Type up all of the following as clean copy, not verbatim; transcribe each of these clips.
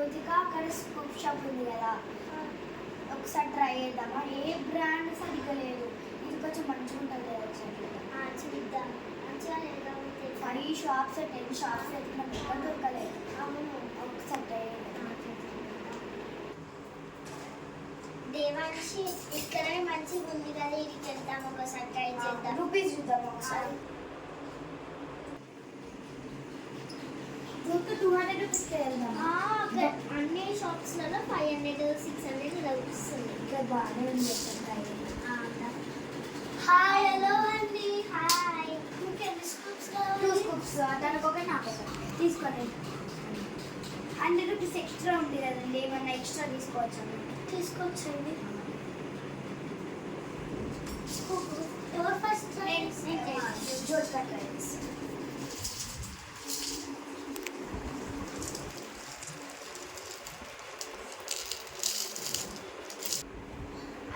జ్యోతిక అక్కడ scoop shop ఉంది కదా, ఒకసారి ట్రై చేద్దామా? ఏ బ్రాండ్ సరిగ్గా లేదు, ఇది కొంచెం మంచిగా ఉంటుంది కదా, ఒకసారి చూద్దాం. మంచిగా లేదా 5 షాప్స్ 10 షాప్స్ అయితే నాకు ఎక్కడ దొరకలేదు. అవును, ఒకసారి ట్రై చేద్దాం. దేవాంశి ఇక్కడే మంచిగా ఉంది కదా, ఇది చేద్దాం, ఒకసారి ట్రై చేద్దాం. రూపీస్ చూద్దాం ఒకసారి. 200 రూపీస్కి వెళ్దాం. అన్ని షాప్స్లలో 500 600 ఇలా వస్తుంది. ఇక్కడ బాగానే ఉంది. హాయ్, హలో అండి. హాయ్, మీకు ఎన్ని స్కూప్స్ కావాలి? 2 స్కూప్స్. దానికి ఒక నాకు ఒకటి తీసుకోండి. 100 రూపీస్ ఎక్స్ట్రా ఉంది కదండి, ఏమన్నా ఎక్స్ట్రా తీసుకోవచ్చండి? తీసుకోవచ్చండి. స్కూప్ ఎవరు first? Jyothika trains.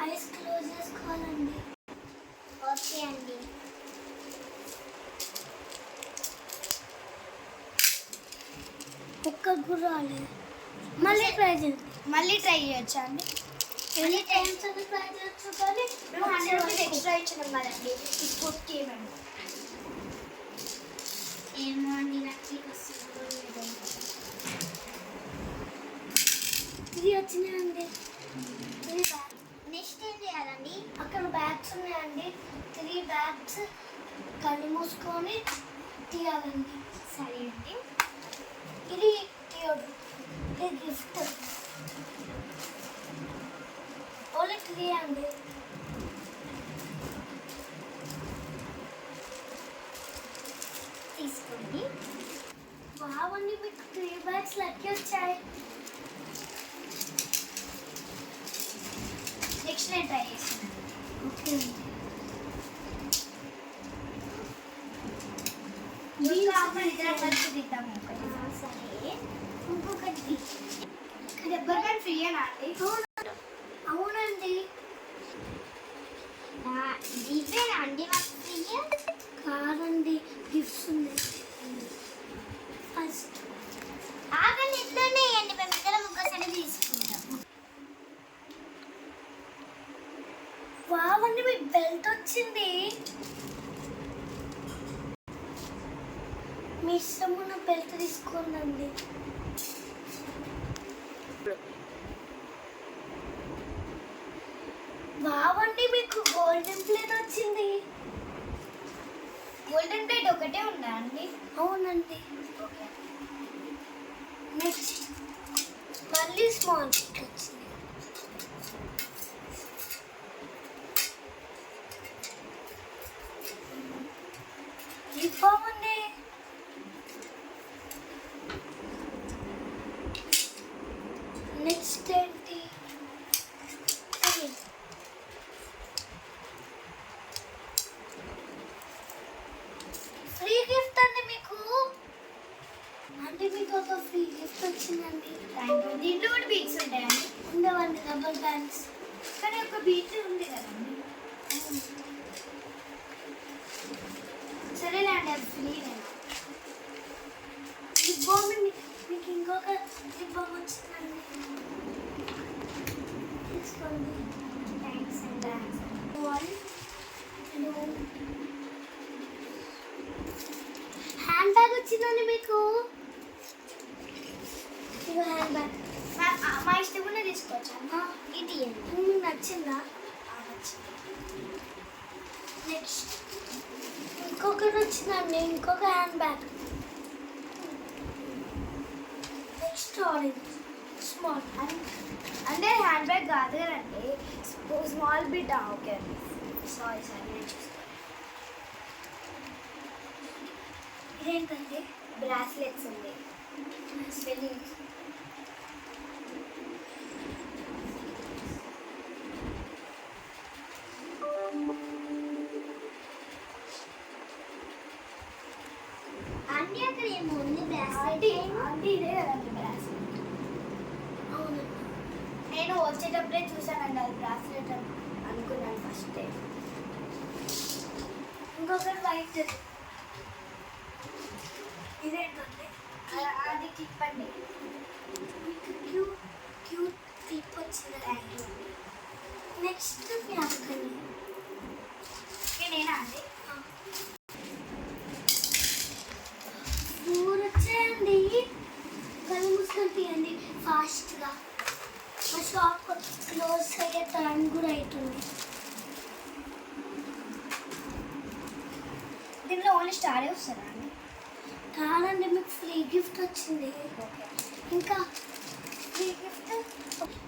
Eyes close చేసుకోవాలండి. ఓకే అండి. ఒక్క గుర్రాలు మళ్ళీ ట్రై చేయొచ్చా అండి? ఎన్ని టైమ్స్ అని ట్రై చేయొచ్చు, కానీ 100 రూపీస్ ఎక్స్ట్రా ఇచ్చినాం కదండి ఈ స్కూట్కి. ఏమో అండి, నాకు ఇది వచ్చినాయండి. నెక్స్ట్ ఏం చేయాలండి? అక్కడ బ్యాగ్స్ ఉన్నాయండి, 3 బ్యాగ్స్ కళ్ళు మూసుకొని తీయాలండి. సరే అండి. ఇది తీయదు, ఇది గిఫ్ట్. ఓన్లీ 3 అండి. తీసుకోండి. బాగుంది, మీకు 3 బ్యాగ్స్ లక్కీ వచ్చాయి. నెక్స్ట్ నేను ట్రై చేస్తున్నాను. ఓకే అండి. తీద్దాము ఒకటి. సరే, ఇంకొకటి. ఎవరికైనా ఫ్రీయేనా అండి? అవునండి. ఇవేనా అండి మాకు ఫ్రీ? కాదండి, గిఫ్ట్స్ ఉన్నాయి. ఫస్ట్ ఆగండి, ఇట్లనే వేయండి, మేము ఇద్దరం ఒక్కసారి తీసుకుంటాం. వావండి, మీకు బెల్ట్ వచ్చింది. మీ ఇష్టమున్న బెల్ట్ తీసుకోండి. వావండి, మీకు గోల్డెన్ ప్లేట్ వచ్చింది. గోల్డెన్ ప్లేట్ ఒకటే ఉందా అండి? అవునండి. ఓకే. నెక్స్ట్ మళ్ళీ స్మాల్ ప్లేట్ వచ్చింది. బాగుంది. నెక్స్ట్ ఏంటి? ఫ్రీ గిఫ్ట్ అండి మీకు. అంటే మీకు ఒక ఫ్రీ గిఫ్ట్ వచ్చిందండి. దీంట్లో కూడా బీట్స్ ఉంటాయండి? ఉండవండి, రబ్బర్ బ్యాండ్స్. కానీ ఒక బీట్ ఉంది కదండి. సరేలేండి, అది ఫ్రీ. లిప్ బామ్, మీకు ఇంకొక లిప్ బామ్ వచ్చిందండి, తీసుకోండి. థ్యాంక్స్ అండి. 1 2 హ్యాండ్ బ్యాగ్ వచ్చిందండి మీకు. ఇది హ్యాండ్ బ్యాగ్. మా ఇష్టం కూడా తీసుకోవచ్చా? ఇది మీకు నచ్చిందా? నెక్స్ట్ ఇంకొకటి వచ్చిందండి, ఇంకొక hand bag. Next orange small. అంటే హ్యాండ్ బ్యాగ్ కాదు కదండి, స్మాల్ బిట్. ఓకే అండి, సారీ నేను చూస్తాను. ఇదేంటండి? బ్రాస్లెట్స్ ఉంది. స్పెల్లింగ్ అండి, అక్కడ ఏమో ఉంది బ్రాస్లెట్. ఇదే కదండి బ్రాస్లెట్. అవును, నేను వచ్చేటప్పుడే చూసానండి అది బ్రాస్లెట్ అనుకున్నాను ఫస్ట్. ఇంకొకటి వైట్. ఇదేంటండి? అది క్లిప్ అండి. నచ్చింది. థ్యాంక్ యూ అండి. నెక్స్ట్ మీ అక్కని నేనా అండి. ఊరు వచ్చేయండి, కళ్ళు మూసుకొని తీయండి ఫాస్ట్గా. మా షాప్ క్లోజ్ అయ్యే టైం కూడా అవుతుంది. దీంట్లో ఓన్లీ స్టారే వస్తారా అండి? కాదండి, మీకు ఫ్రీ గిఫ్ట్ వచ్చింది. ఓకే, ఇంకా ఫ్రీ గిఫ్ట్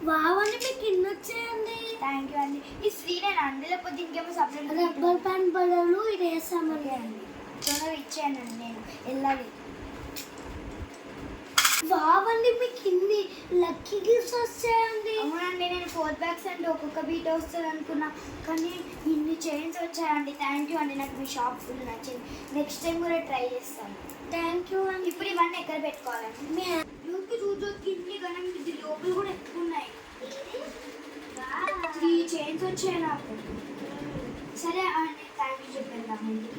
వావండి, మీకు ఇన్ని వచ్చాయండి. థ్యాంక్ యూ అండి. ఈ ఫ్రీనేనా అండి, లేకపోతే ఇంకేమో సపరేట్? రబ్బర్ బ్యాండ్ బదులు ఇది వేసామండి అండి. తొందరగా ఇచ్చేయండి, నేను వెళ్ళాలి. వావండి, మీకు ఇన్ని లక్కీ గిఫ్ట్స్ వచ్చాయండి. అవునండి, నేను 4 బ్యాగ్స్ అండి ఒక్కొక్క బీట్ వస్తుంది అనుకున్నా, కానీ ఇన్ని చైన్స్ వచ్చాయండి. థ్యాంక్ యూ అండి, నాకు మీ షాప్ ఫుల్ నచ్చింది. నెక్స్ట్ టైం కూడా ట్రై చేస్తాను. థ్యాంక్ యూ అండి. ఇప్పుడు ఇవన్నీ ఎక్కడ పెట్టుకోవాలండి? మీ హ్యాండ్కి చూడొచ్చు, ఇన్ని గణం ఇది లోపల కూడా ఎక్కువ ఉన్నాయి. 3 చైన్స్ వచ్చాయి నాకు. సరే అండి, థ్యాంక్ యూ చెప్పేద్దామండి.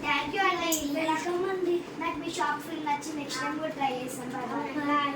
థ్యాంక్ యూ అండి. వెల్కమ్ అండి. నాకు మీ షాప్ ఫుల్ నచ్చి నెక్స్ట్ టైం కూడా ట్రై చేస్తాను. బాయ్.